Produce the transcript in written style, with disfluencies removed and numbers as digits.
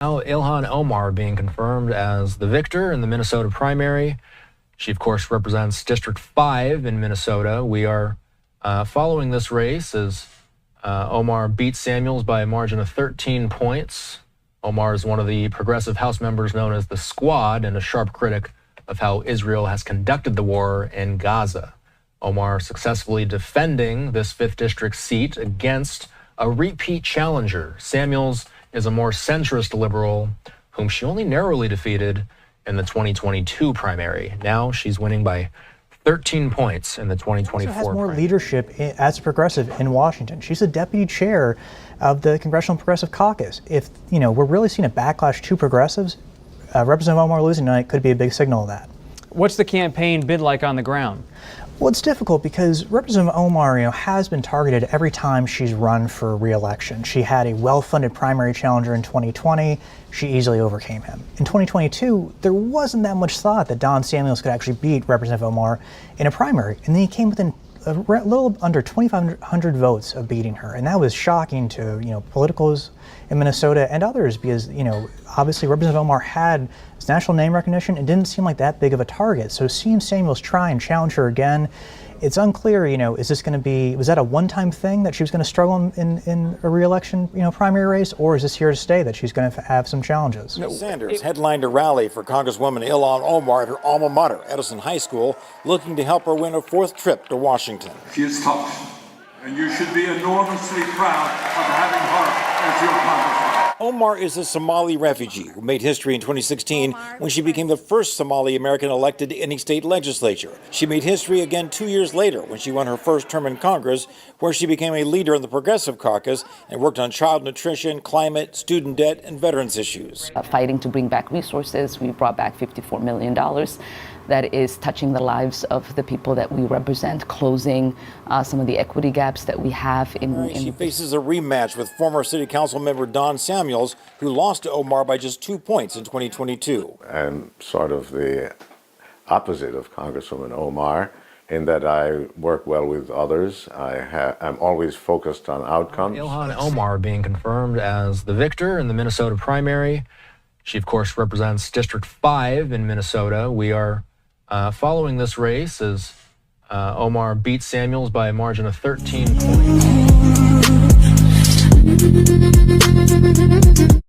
Now, Ilhan Omar being confirmed as the victor in the Minnesota primary. She, of course, represents District 5 in Minnesota. We are following this race as Omar beat Samuels by a margin of 13 points. Omar is one of the progressive House members known as the Squad and a sharp critic of how Israel has conducted the war in Gaza. Omar successfully defending this 5th District seat against a repeat challenger. Samuels is a more centrist liberal whom she only narrowly defeated in the 2022 primary. Now she's winning by 13 points in the 2024 She has more primary. leadership as a progressive in Washington. She's the deputy chair of the Congressional Progressive Caucus. If, we're really seeing a backlash to progressives, Representative Omar losing tonight could be a big signal of that. What's the campaign been like on the ground? Well, it's difficult because Representative Omar, has been targeted every time she's run for re-election. She had a well-funded primary challenger in 2020. She easily overcame him. In 2022, there wasn't that much thought that Don Samuels could actually beat Representative Omar in a primary, and then he came within a little under 2,500 votes of beating her, and that was shocking to politicals in Minnesota and others because obviously Representative Omar had his national name recognition and didn't seem like that big of a target. So seeing Samuels try and challenge her again, it's unclear. Is this going to be? Was that a one-time thing that she was going to struggle in a re-election primary race, or is this here to stay that she's going to have some challenges? Sanders headlined a rally for Congresswoman Ilhan Omar at her alma mater, Edison High School, looking to help her win a 4th trip to Washington. She is tough, and you should be enormously proud of having her as your congresswoman. Omar is a Somali refugee who made history in 2016 when she became the first Somali American elected to any state legislature. She made history again 2 years later when she won her first term in Congress, where she became a leader in the Progressive Caucus and worked on child nutrition, climate, student debt, and veterans issues. Fighting to bring back resources, we brought back $54 million. That is touching the lives of the people that we represent, closing some of the equity gaps that we have in She faces a rematch with former city council member Don Samuels, who lost to Omar by just 2 points in 2022. I'm sort of the opposite of Congresswoman Omar in that I work well with others. I'm always focused on outcomes. Ilhan Omar being confirmed as the victor in the Minnesota primary. She, of course, represents District 5 in Minnesota. We are following this race as Omar beat Samuels by a margin of 13 points.